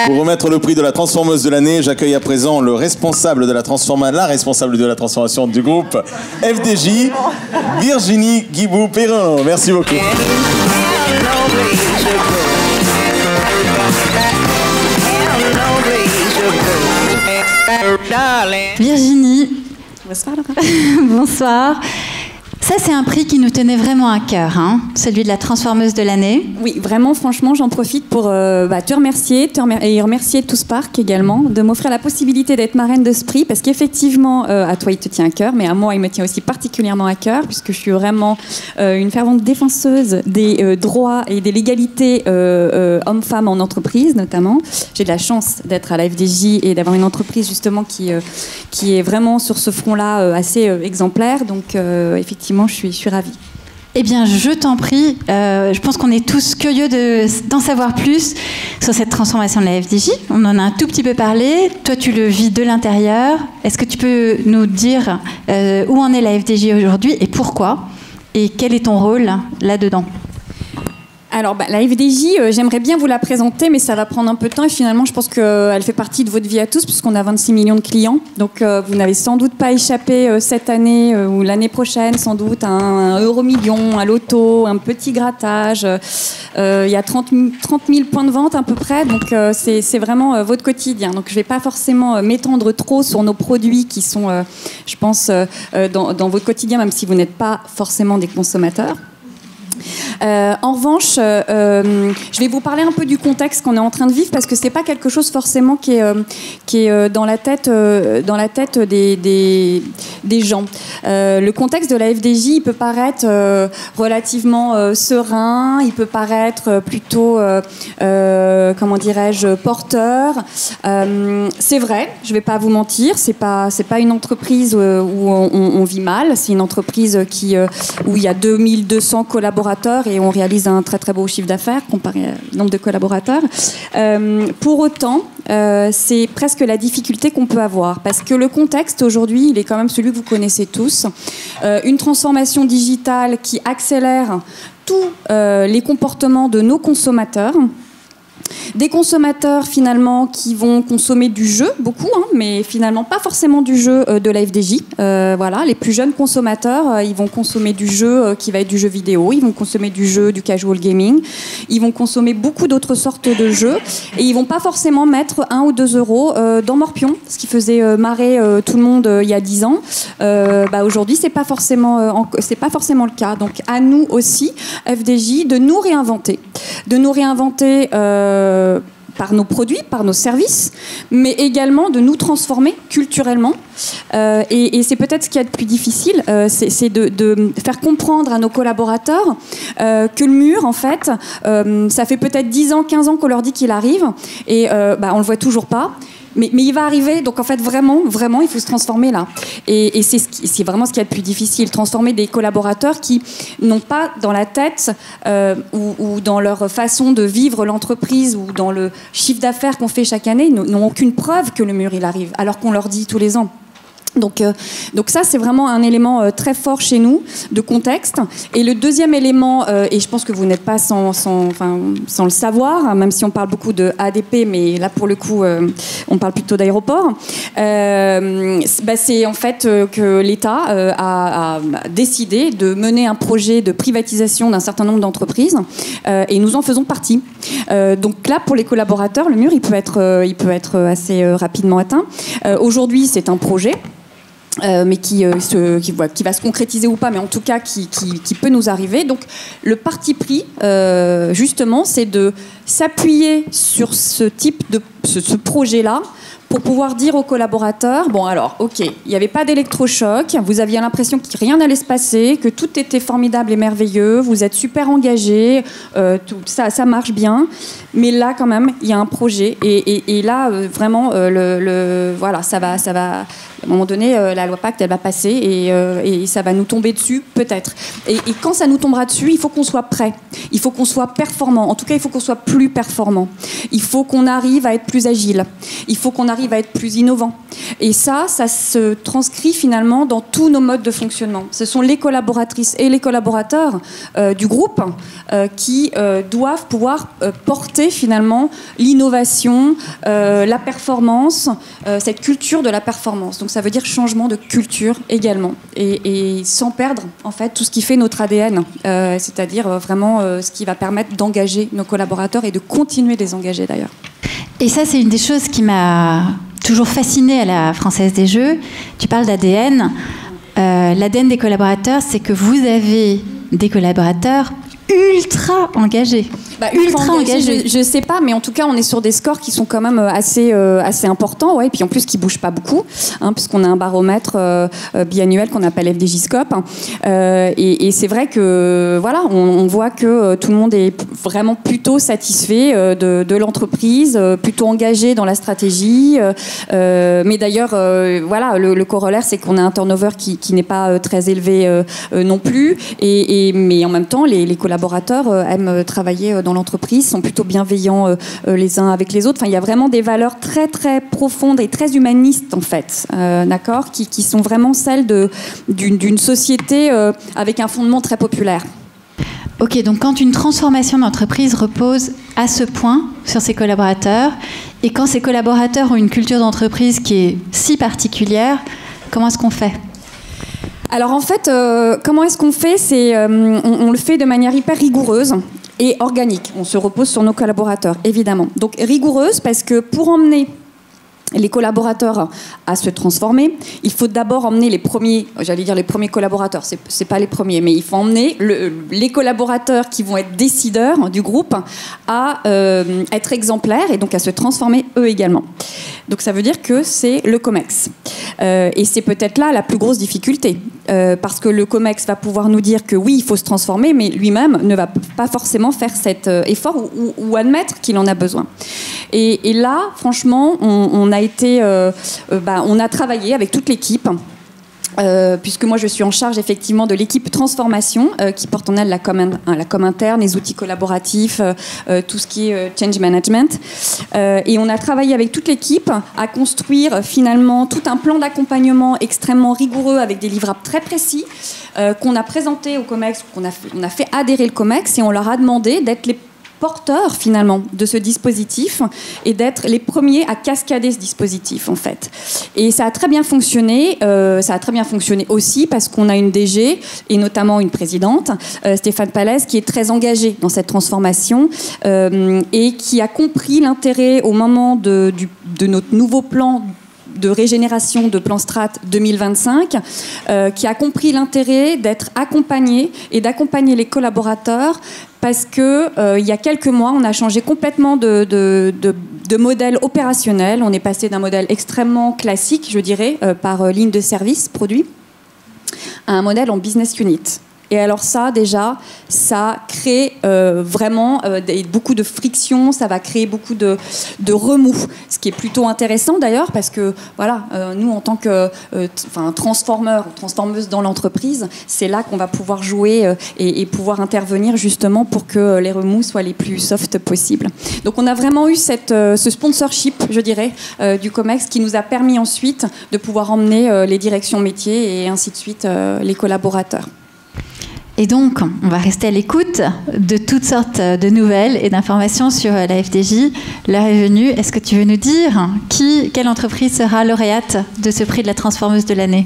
Pour remettre le prix de la transformeuse de l'année, j'accueille à présent la responsable de la transformation du groupe FDJ, Virginie Guibou-Perrin. Merci beaucoup. Virginie. Bonsoir Laura. Bonsoir. Ça, c'est un prix qui nous tenait vraiment à cœur, hein, celui de la transformeuse de l'année. Oui, vraiment, franchement, j'en profite pour te remercier et remercier Tout Spark également de m'offrir la possibilité d'être marraine de ce prix, parce qu'effectivement, à toi, il te tient à cœur, mais à moi, il me tient aussi particulièrement à cœur, puisque je suis vraiment une fervente défenseuse des droits et des légalités hommes-femmes en entreprise, notamment. J'ai de la chance d'être à la FDJ et d'avoir une entreprise, justement, qui est vraiment sur ce front-là assez exemplaire. Donc, effectivement, je suis ravie. Eh bien, je t'en prie. Je pense qu'on est tous curieux d'en savoir plus sur cette transformation de la FDJ. On en a un tout petit peu parlé. Toi, tu le vis de l'intérieur. Est-ce que tu peux nous dire où en est la FDJ aujourd'hui et pourquoi? Et quel est ton rôle là-dedans? Alors, la FDJ, j'aimerais bien vous la présenter, mais ça va prendre un peu de temps. Et finalement, je pense qu'elle fait partie de votre vie à tous, puisqu'on a 26 millions de clients. Donc, vous n'avez sans doute pas échappé cette année ou l'année prochaine, sans doute, à un euro-million, à l'auto, un petit grattage. Il y a 30 000 points de vente à peu près. Donc, c'est vraiment votre quotidien. Donc, je ne vais pas forcément m'étendre trop sur nos produits qui sont, je pense, dans votre quotidien, même si vous n'êtes pas forcément des consommateurs. En revanche, je vais vous parler un peu du contexte qu'on est en train de vivre, parce que c'est pas quelque chose forcément qui est dans la tête des gens. Le contexte de la FDJ, il peut paraître relativement serein, il peut paraître plutôt, comment dirais-je, porteur. C'est vrai, je vais pas vous mentir, c'est pas une entreprise où on vit mal. C'est une entreprise où il y a 2200 collaborateurs et on réalise un très très beau chiffre d'affaires comparé au nombre de collaborateurs. Pour autant, c'est presque la difficulté qu'on peut avoir, parce que le contexte aujourd'hui, il est quand même celui que vous connaissez tous. Une transformation digitale qui accélère tous les comportements de nos consommateurs. Des consommateurs finalement qui vont consommer du jeu, beaucoup, hein, mais finalement pas forcément du jeu de la FDJ. Voilà, les plus jeunes consommateurs, ils vont consommer du jeu qui va être du jeu vidéo, ils vont consommer du jeu, du casual gaming, ils vont consommer beaucoup d'autres sortes de jeux, et ils vont pas forcément mettre 1 ou 2 euros dans Morpion, ce qui faisait marrer tout le monde il y a 10 ans. Aujourd'hui, c'est pas forcément le cas. Donc à nous aussi, FDJ, de nous réinventer par nos produits, par nos services, mais également de nous transformer culturellement. Et c'est peut-être ce qu'il y a de plus difficile, c'est de faire comprendre à nos collaborateurs que le mur, en fait, ça fait peut-être 10 ans, 15 ans qu'on leur dit qu'il arrive, et on le voit toujours pas. Mais il va arriver, donc en fait vraiment, il faut se transformer là. Et c'est vraiment ce qu'il y a de plus difficile, transformer des collaborateurs qui n'ont pas dans la tête ou dans leur façon de vivre l'entreprise ou dans le chiffre d'affaires qu'on fait chaque année, n'ont aucune preuve que le mur il arrive, alors qu'on leur dit tous les ans. Donc ça, c'est vraiment un élément très fort chez nous, de contexte. Et le deuxième élément, et je pense que vous n'êtes pas sans le savoir, hein, même si on parle beaucoup de ADP, mais là, pour le coup, on parle plutôt d'aéroport, c'est en fait que l'État a décidé de mener un projet de privatisation d'un certain nombre d'entreprises, et nous en faisons partie. Donc là, pour les collaborateurs, le mur, il peut être assez rapidement atteint. Aujourd'hui, c'est un projet. Mais qui va se concrétiser ou pas, mais en tout cas qui peut nous arriver. Donc le parti pris, justement, c'est de s'appuyer sur ce type de ce projet-là pour pouvoir dire aux collaborateurs, bon alors, ok, il n'y avait pas d'électrochoc, vous aviez l'impression que rien n'allait se passer, que tout était formidable et merveilleux, vous êtes super engagés, tout ça marche bien, mais là quand même, il y a un projet, et là, vraiment, voilà, ça va, à un moment donné, la loi Pacte, elle va passer, et ça va nous tomber dessus, peut-être. Et quand ça nous tombera dessus, il faut qu'on soit prêt, il faut qu'on soit performant, en tout cas, il faut qu'on soit plus performant, il faut qu'on arrive à être plus agile, il faut qu'on arrive arrive à être plus innovants. Et ça se transcrit finalement dans tous nos modes de fonctionnement. Ce sont les collaboratrices et les collaborateurs du groupe qui doivent pouvoir porter finalement l'innovation, la performance, cette culture de la performance. Donc ça veut dire changement de culture également. Et sans perdre en fait tout ce qui fait notre ADN, c'est-à-dire vraiment ce qui va permettre d'engager nos collaborateurs et de continuer de les engager d'ailleurs. Et ça, c'est une des choses qui m'a toujours fascinée à la Française des Jeux. Tu parles d'ADN. L'ADN des collaborateurs, c'est que vous avez des collaborateurs ultra engagés. Ultra engagés. Je sais pas, mais en tout cas, on est sur des scores qui sont quand même assez importants, ouais. Et puis en plus, qui bougent pas beaucoup, puisqu'on a un baromètre biannuel qu'on appelle FDJ Scope. Et c'est vrai que voilà, on voit que tout le monde est vraiment plutôt satisfait de l'entreprise, plutôt engagé dans la stratégie. Mais d'ailleurs, voilà, le corollaire, c'est qu'on a un turnover qui n'est pas très élevé non plus. Mais en même temps, les collaborateurs aiment travailler dans l'entreprise, sont plutôt bienveillants les uns avec les autres. Enfin, il y a vraiment des valeurs très très profondes et très humanistes en fait, d'accord, qui sont vraiment celles d'une société avec un fondement très populaire. Ok, donc quand une transformation d'entreprise repose à ce point sur ses collaborateurs, et quand ces collaborateurs ont une culture d'entreprise qui est si particulière, comment est-ce qu'on fait ? Alors en fait, comment est-ce qu'on fait ? On le fait de manière hyper rigoureuse et organique. On se repose sur nos collaborateurs, évidemment. Donc rigoureuse parce que pour emmener les collaborateurs à se transformer, il faut d'abord emmener les premiers collaborateurs, c'est pas les premiers, mais il faut emmener les collaborateurs qui vont être décideurs du groupe à être exemplaires et donc à se transformer eux également. Donc ça veut dire que c'est le COMEX. Et c'est peut-être là la plus grosse difficulté, parce que le COMEX va pouvoir nous dire que oui, il faut se transformer, mais lui-même ne va pas forcément faire cet effort ou admettre qu'il en a besoin. Et là, franchement, on a travaillé avec toute l'équipe. Puisque moi je suis en charge effectivement de l'équipe transformation qui porte en elle la com interne, les outils collaboratifs, tout ce qui est change management, et on a travaillé avec toute l'équipe à construire finalement tout un plan d'accompagnement extrêmement rigoureux avec des livrables très précis qu'on a présenté au COMEX, on a fait adhérer le COMEX et on leur a demandé d'être les porteurs finalement de ce dispositif et d'être les premiers à cascader ce dispositif en fait. Et ça a très bien fonctionné. Ça a très bien fonctionné aussi parce qu'on a une DG et notamment une présidente, Stéphane Pallès, qui est très engagée dans cette transformation et qui a compris l'intérêt au moment de notre nouveau plan de régénération de plan Strat 2025, qui a compris l'intérêt d'être accompagné et d'accompagner les collaborateurs parce que il y a quelques mois, on a changé complètement de modèle opérationnel. On est passé d'un modèle extrêmement classique, je dirais, par ligne de service produit, à un modèle en business unit. Et alors ça, déjà, ça crée vraiment beaucoup de friction, ça va créer beaucoup de remous, ce qui est plutôt intéressant d'ailleurs, parce que voilà, nous en tant que transformeuse dans l'entreprise, c'est là qu'on va pouvoir jouer et pouvoir intervenir justement pour que les remous soient les plus soft possibles. Donc on a vraiment eu ce sponsorship, je dirais, du COMEX qui nous a permis ensuite de pouvoir emmener les directions métiers et ainsi de suite les collaborateurs. Et donc, on va rester à l'écoute de toutes sortes de nouvelles et d'informations sur la FDJ. L'heure est venue. Est-ce que tu veux nous dire quelle entreprise sera lauréate de ce prix de la transformeuse de l'année ?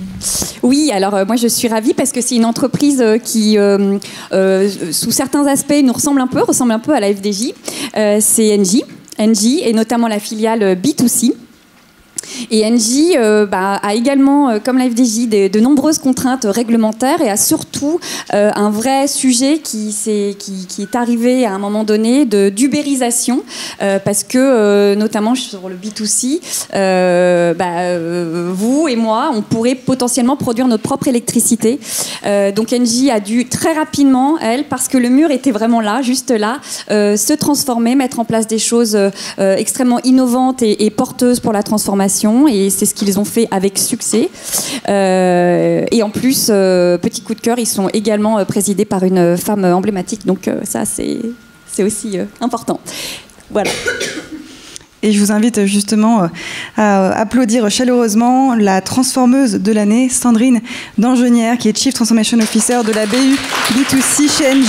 Oui, alors moi je suis ravie parce que c'est une entreprise qui, sous certains aspects, nous ressemble un peu à la FDJ. C'est Engie. Engie et notamment la filiale B2C. Et Engie a également, comme la FDJ, de nombreuses contraintes réglementaires et a surtout un vrai sujet qui est arrivé à un moment donné d'ubérisation parce que, notamment sur le B2C, vous et moi, on pourrait potentiellement produire notre propre électricité. Donc Engie a dû très rapidement, parce que le mur était vraiment là, juste là, se transformer, mettre en place des choses extrêmement innovantes et porteuses pour la transformation. Et c'est ce qu'ils ont fait avec succès. Et en plus, petit coup de cœur, ils sont également présidés par une femme emblématique. Donc ça, c'est aussi important. Voilà. Et je vous invite justement à applaudir chaleureusement la transformeuse de l'année, Sandrine Dangenière, qui est Chief Transformation Officer de la BU B2C chez Engie.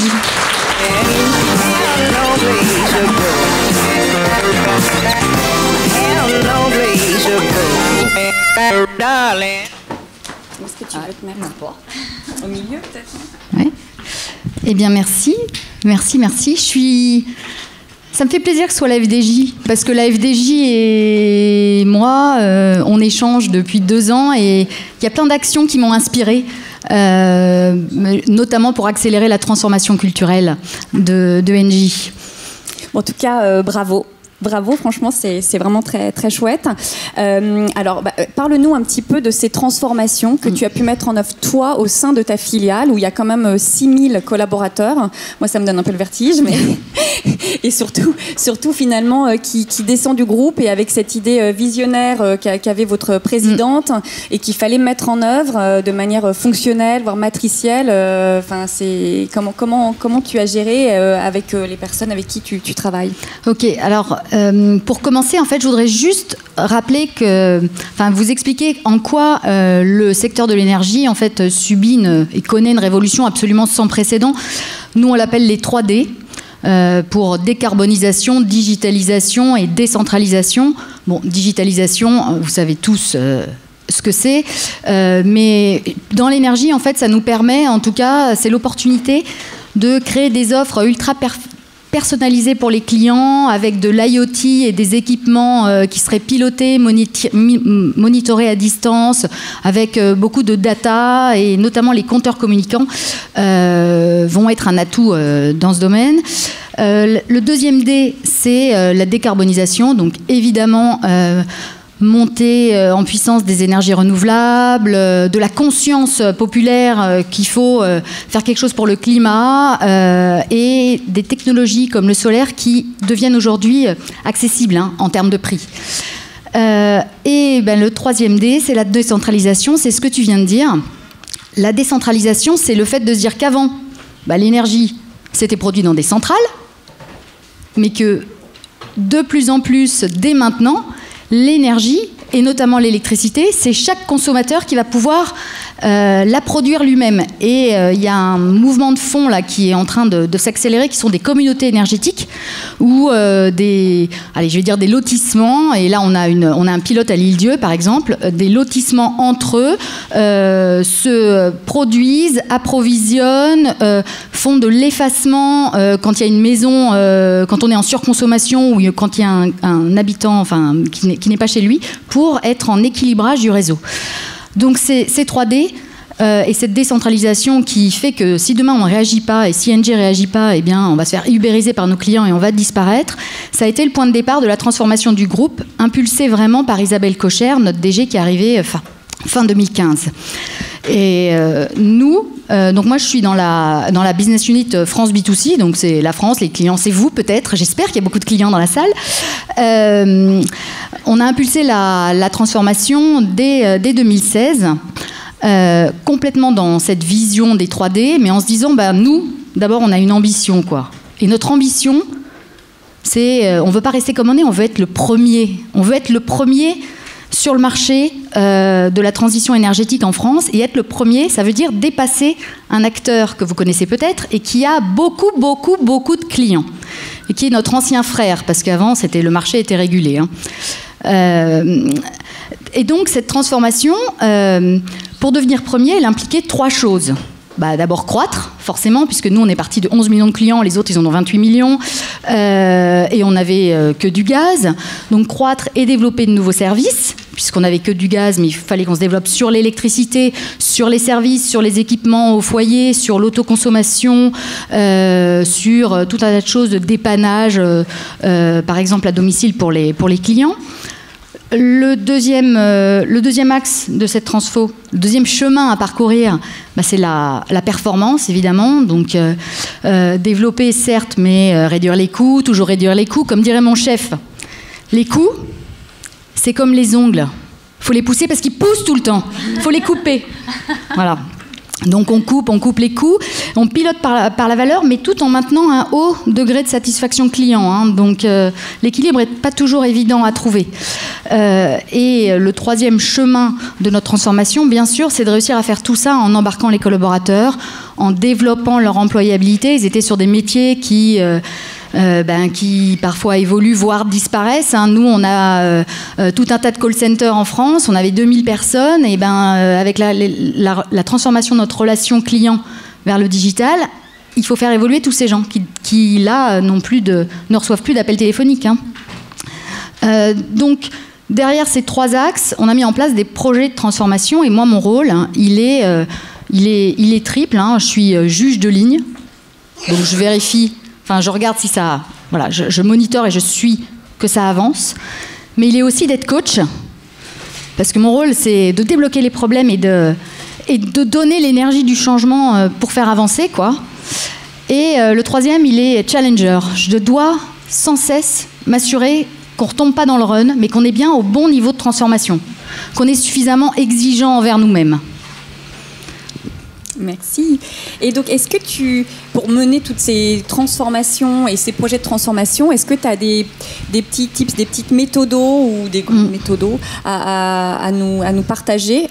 Est-ce que tu veux te mettre au milieu peut-être? Oui. Eh bien merci. Ça me fait plaisir que ce soit la FDJ, parce que la FDJ et moi, on échange depuis 2 ans et il y a plein d'actions qui m'ont inspirée, notamment pour accélérer la transformation culturelle de Engie. En tout cas, bravo. Bravo, franchement, c'est vraiment très, très chouette. Alors, parle-nous un petit peu de ces transformations que tu as pu mettre en œuvre, toi, au sein de ta filiale, où il y a quand même 6000 collaborateurs. Moi, ça me donne un peu le vertige, mais... et surtout finalement, qui descend du groupe, et avec cette idée visionnaire qu'avait votre présidente, et qu'il fallait mettre en œuvre de manière fonctionnelle, voire matricielle. C'est comment tu as géré avec les personnes avec qui tu travailles? Ok, alors... pour commencer, en fait, je voudrais juste rappeler vous expliquer en quoi le secteur de l'énergie, en fait, subit et connaît une révolution absolument sans précédent. Nous, on l'appelle les 3D, pour décarbonisation, digitalisation et décentralisation. Bon, digitalisation, vous savez tous ce que c'est, mais dans l'énergie, en fait, ça nous permet, en tout cas, c'est l'opportunité de créer des offres ultra personnalisé pour les clients, avec de l'IoT et des équipements qui seraient pilotés, monitorés à distance, avec beaucoup de data, et notamment les compteurs communicants vont être un atout dans ce domaine. Le deuxième D, c'est la décarbonisation, donc évidemment montée en puissance des énergies renouvelables, de la conscience populaire qu'il faut faire quelque chose pour le climat, et des technologies comme le solaire qui deviennent aujourd'hui accessibles en termes de prix. Le troisième D, c'est la décentralisation, c'est ce que tu viens de dire. La décentralisation, c'est le fait de se dire qu'avant, l'énergie, c'était produit dans des centrales, mais que de plus en plus, dès maintenant, l'énergie, et notamment l'électricité, c'est chaque consommateur qui va pouvoir la produire lui-même. Et il y a un mouvement de fond là, qui est en train de s'accélérer, qui sont des communautés énergétiques, ou des lotissements. Et là, on a un pilote à l'Île-Dieu, par exemple. Des lotissements entre eux se produisent, approvisionnent, font de l'effacement quand il y a une maison, quand on est en surconsommation, ou quand il y a un habitant qui n'est pas chez lui, pour être en équilibrage du réseau. Donc c'est 3D et cette décentralisation qui fait que si demain on ne réagit pas, et si Engie ne réagit pas, eh bien on va se faire ubériser par nos clients et on va disparaître. Ça a été le point de départ de la transformation du groupe, impulsé vraiment par Isabelle Kocher, notre DG, qui est arrivée fin 2015. Et donc moi je suis dans la business unit France B2C, donc c'est la France, les clients, c'est vous peut-être, j'espère qu'il y a beaucoup de clients dans la salle. On a impulsé la transformation dès 2016, complètement dans cette vision des 3D, mais en se disant, nous, d'abord on a une ambition, quoi. Et notre ambition, c'est, on ne veut pas rester comme on est, on veut être le premier. On veut être le premier sur le marché de la transition énergétique en France, et être le premier, ça veut dire dépasser un acteur que vous connaissez peut-être et qui a beaucoup de clients, et qui est notre ancien frère, parce qu'avant le marché était régulé. Et donc cette transformation, pour devenir premier, elle impliquait 3 choses. D'abord croître, forcément, puisque nous on est parti de 11 millions de clients, les autres ils en ont 28 millions, et on n'avait que du gaz. Donc croître et développer de nouveaux services, puisqu'on n'avait que du gaz, mais il fallait qu'on se développe sur l'électricité, sur les services, sur les équipements au foyer, sur l'autoconsommation, sur tout un tas de choses de dépannage, par exemple à domicile pour les clients. Le deuxième axe de cette transfo, le deuxième chemin à parcourir, c'est la performance, évidemment. Donc, développer, certes, mais réduire les coûts, toujours réduire les coûts. Comme dirait mon chef, les coûts, c'est comme les ongles. Il faut les pousser parce qu'ils poussent tout le temps. Il faut les couper. Voilà. Donc on coupe les coûts, on pilote par la valeur, mais tout en maintenant un haut degré de satisfaction client. Hein. Donc l'équilibre n'est pas toujours évident à trouver. Et le troisième chemin de notre transformation, bien sûr, c'est de réussir à faire tout ça en embarquant les collaborateurs, en développant leur employabilité. Ils étaient sur des métiers qui parfois évoluent, voire disparaissent. Hein. Nous, on a tout un tas de call centers en France. On avait 2000 personnes. Et avec la transformation de notre relation client vers le digital, il faut faire évoluer tous ces gens qui là, ne reçoivent plus d'appels téléphoniques. Hein. Donc, derrière ces 3 axes, on a mis en place des projets de transformation. Et moi, mon rôle, hein, il est triple. Hein. Je suis juge de ligne. Donc, je vérifie. Enfin, je regarde si ça... Voilà, je monitore et je suis que ça avance. Mais il est aussi d'être coach. Parce que mon rôle, c'est de débloquer les problèmes et de donner l'énergie du changement pour faire avancer, quoi. Et le troisième, il est challenger. Je dois sans cesse m'assurer qu'on ne retombe pas dans le run, mais qu'on est bien au bon niveau de transformation. Qu'on est suffisamment exigeant envers nous-mêmes. Merci. Et donc, est-ce que pour mener toutes ces transformations et ces projets de transformation, est-ce que tu as des petits tips, des petites méthodos ou des méthodos à nous partager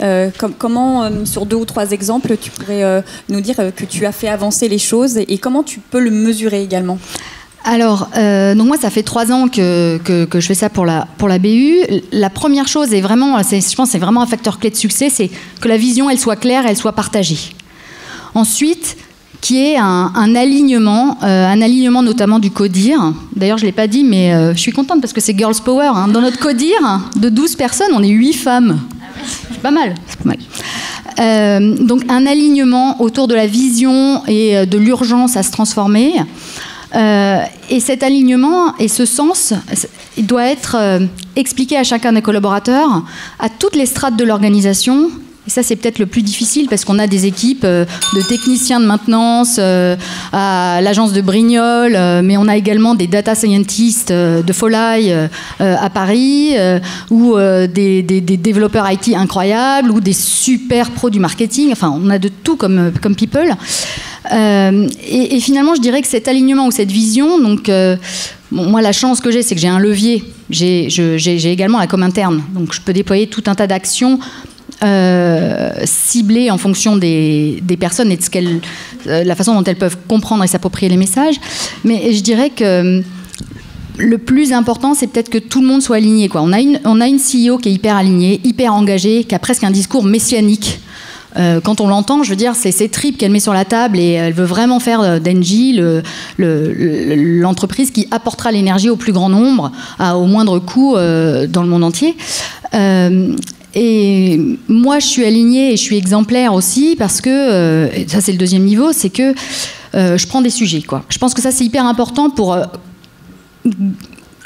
comment, sur 2 ou 3 exemples, tu pourrais nous dire que tu as fait avancer les choses et comment tu peux le mesurer également? Alors, donc moi, ça fait 3 ans que je fais ça pour la BU. La première chose, je pense que c'est vraiment un facteur clé de succès, c'est que la vision, elle soit claire, elle soit partagée. Ensuite, qui est un alignement notamment du CODIR. D'ailleurs, je ne l'ai pas dit, mais je suis contente parce que c'est Girls Power. Hein. Dans notre CODIR, de 12 personnes, on est 8 femmes. C'est pas mal. Donc, un alignement autour de la vision et de l'urgence à se transformer. Et cet alignement et ce sens, il doit être expliqué à chacun des collaborateurs, à toutes les strates de l'organisation. Et ça, c'est peut-être le plus difficile parce qu'on a des équipes de techniciens de maintenance à l'agence de Brignoles, mais on a également des data scientists de Folai à Paris, ou des développeurs IT incroyables, ou des super pros du marketing. Enfin, on a de tout comme people. Et finalement, je dirais que cet alignement ou cette vision, donc moi, la chance que j'ai, c'est que j'ai un levier. J'ai également la com interne, donc je peux déployer tout un tas d'actions ciblées en fonction des personnes et de la façon dont elles peuvent comprendre et s'approprier les messages. Mais je dirais que le plus important, c'est peut-être que tout le monde soit aligné, quoi. On a une CEO qui est hyper alignée, hyper engagée, qui a presque un discours messianique. Quand on l'entend, je veux dire, c'est ses tripes qu'elle met sur la table et elle veut vraiment faire d'Engie l'entreprise qui apportera l'énergie au plus grand nombre, au moindre coût dans le monde entier. Et moi, je suis alignée et je suis exemplaire aussi parce que, ça c'est le deuxième niveau, c'est que je prends des sujets, quoi. Je pense que ça c'est hyper important pour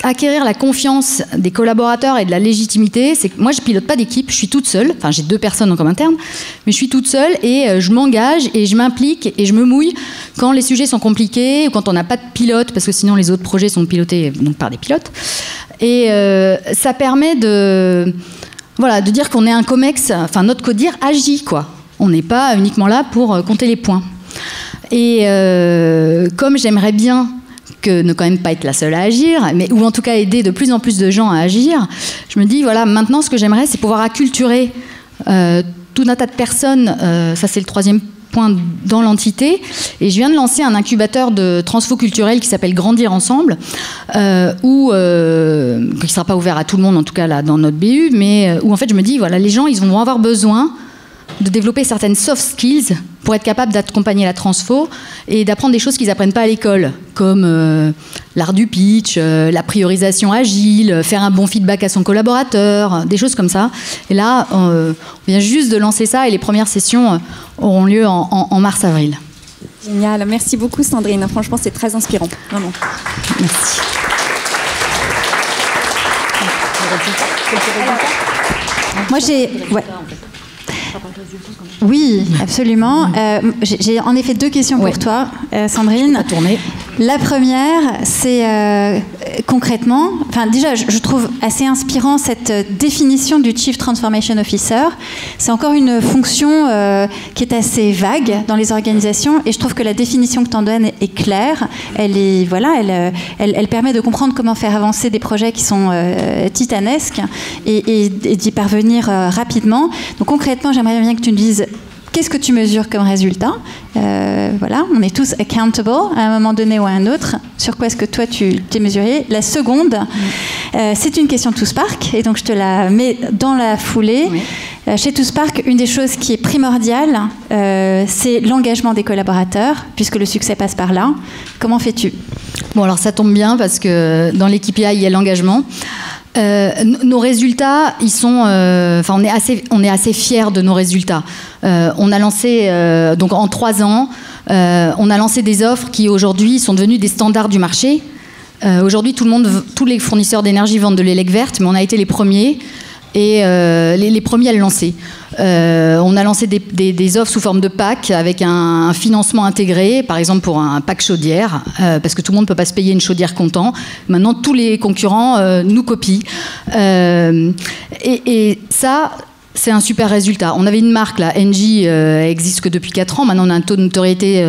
acquérir la confiance des collaborateurs et de la légitimité. C'est que moi, je pilote pas d'équipe, je suis toute seule. Enfin, j'ai 2 personnes en com interne, mais je suis toute seule et je m'engage et je m'implique et je me mouille quand les sujets sont compliqués ou quand on n'a pas de pilote, parce que sinon les autres projets sont pilotés donc par des pilotes. Et ça permet de dire qu'on est un COMEX, enfin notre CODIR agit, quoi. On n'est pas uniquement là pour compter les points. Et comme j'aimerais bien ne quand même pas être la seule à agir, ou en tout cas aider de plus en plus de gens à agir, je me dis, voilà, maintenant ce que j'aimerais, c'est pouvoir acculturer tout un tas de personnes, ça c'est le 3e point dans l'entité, et je viens de lancer un incubateur de transfo culturel qui s'appelle Grandir Ensemble, qui ne sera pas ouvert à tout le monde, en tout cas là dans notre BU, mais où en fait je me dis, voilà, les gens, ils vont avoir besoin de développer certaines soft skills pour être capable d'accompagner la transfo et d'apprendre des choses qu'ils n'apprennent pas à l'école, comme l'art du pitch, la priorisation agile, faire un bon feedback à son collaborateur, des choses comme ça. Et là, on vient juste de lancer ça et les premières sessions auront lieu en mars-avril. Génial, merci beaucoup Sandrine. Franchement, c'est très inspirant. Vraiment. Merci. Moi, Oui, absolument. J'ai en effet 2 questions pour toi, Sandrine. La première, c'est concrètement, enfin déjà, je trouve assez inspirant inspirant cette définition du Chief Transformation Officer. C'est encore une fonction qui est assez vague dans les organisations et je trouve que la définition que tu en donnes est claire. Elle permet de comprendre comment faire avancer des projets qui sont titanesques et d'y parvenir rapidement. Donc concrètement, j'aimerais bien que tu me dises qu'est-ce que tu mesures comme résultat. Voilà, on est tous accountable à un moment donné ou à un autre. Sur quoi est-ce que toi tu t'es mesuré? La seconde, c'est une question ToSpark, et donc je te la mets dans la foulée. Oui. Chez ToSpark, une des choses qui est primordiale, c'est l'engagement des collaborateurs, puisque le succès passe par là. Comment fais-tu? Bon, alors ça tombe bien, parce que dans l'équipe AI, il y a l'engagement. Nos résultats, ils sont, on est assez fiers de nos résultats. On a lancé, donc en 3 ans, on a lancé des offres qui aujourd'hui sont devenues des standards du marché. Aujourd'hui, tous les fournisseurs d'énergie vendent de l'élec verte, mais on a été les premiers. Et les premiers à le lancer. On a lancé des offres sous forme de pack avec un financement intégré, par exemple pour un pack chaudière, parce que tout le monde ne peut pas se payer une chaudière comptant. Maintenant, tous les concurrents nous copient. Et ça, c'est un super résultat. On avait une marque, là, Engie, existe que depuis 4 ans. Maintenant, on a un taux de notoriété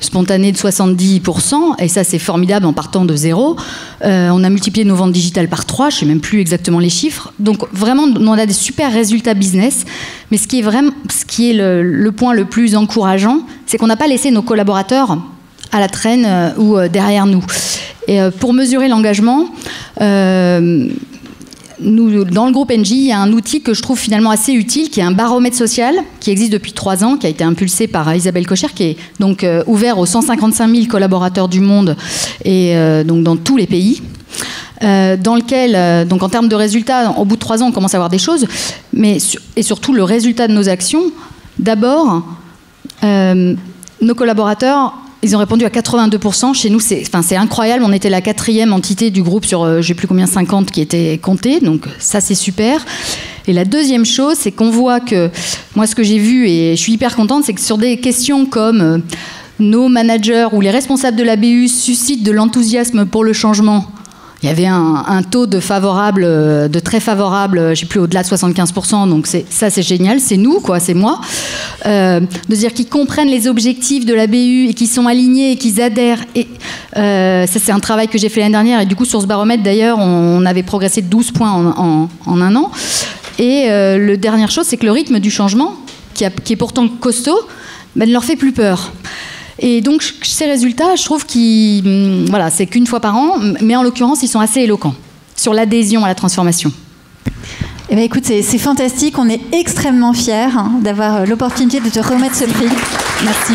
spontané de 70%, et ça c'est formidable en partant de 0. On a multiplié nos ventes digitales par 3, je ne sais même plus exactement les chiffres. Donc vraiment, on a des super résultats business, mais ce qui est le point le plus encourageant, c'est qu'on n'a pas laissé nos collaborateurs à la traîne ou derrière nous. Et pour mesurer l'engagement, nous, dans le groupe Engie, il y a un outil que je trouve finalement assez utile, qui est un baromètre social, qui existe depuis 3 ans, qui a été impulsé par Isabelle Cocher, qui est donc ouvert aux 155 000 collaborateurs du monde et donc dans tous les pays. Dans lequel, donc en termes de résultats, au bout de 3 ans, on commence à voir des choses, mais et surtout le résultat de nos actions. D'abord, nos collaborateurs, ils ont répondu à 82%. Chez nous, c'est incroyable. On était la 4e entité du groupe sur, je ne sais plus combien, 50 qui étaient comptés. Donc ça, c'est super. Et la deuxième chose, c'est qu'on voit que, moi, ce que j'ai vu, et je suis hyper contente, c'est que sur des questions comme nos managers ou les responsables de la BU suscitent de l'enthousiasme pour le changement, il y avait un taux de très favorable, je ne sais plus, au-delà de 75%, donc ça c'est génial, c'est nous, quoi, c'est moi. De dire qu'ils comprennent les objectifs de la BU et qu'ils sont alignés et qu'ils adhèrent. Et ça c'est un travail que j'ai fait l'année dernière, et du coup sur ce baromètre d'ailleurs, on avait progressé de 12 points en 1 an. Et la dernière chose, c'est que le rythme du changement, qui est pourtant costaud, ne leur fait plus peur. Et donc, ces résultats, je trouve voilà, c'est qu'une fois par an, mais en l'occurrence, ils sont assez éloquents sur l'adhésion à la transformation. Eh bien, écoute, c'est fantastique. On est extrêmement fiers d'avoir l'opportunité de te remettre ce prix. Merci.